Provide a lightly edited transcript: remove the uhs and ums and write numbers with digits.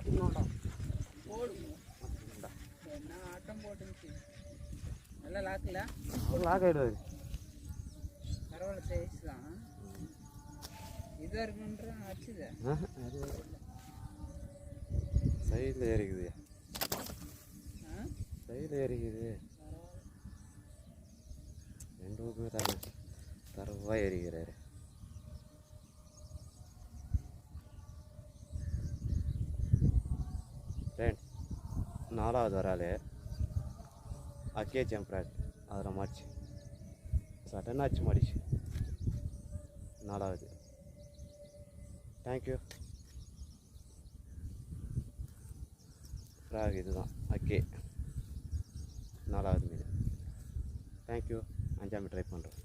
என்ன ஆட்டம் போட்டுச்சு நல்லா லாக்கல லாக் ஆகிடுவாரு. பரவாயில்ல சைஸ் தான் இது இருக்குன்ற அச்சுது சைடில் ஏறிக்குது, சைடில் ஏறிக்குது. ரெண்டு பக்கமே தரவாக ஏறிக்கிறாரு. ஃப்ரெண்ட்ஸ், 4வது வரால் அக்கே ஜம்ப்ராக் அதில் மாடிச்சு, சடனாக ஆச்சு மாடிச்சு 4வது. தேங்க்யூ. ஃப்ராக் இதுதான் அக்கே 4வது மீன். தேங்க்யூ. 5ஆம் ட்ரை பண்ணுறோம்.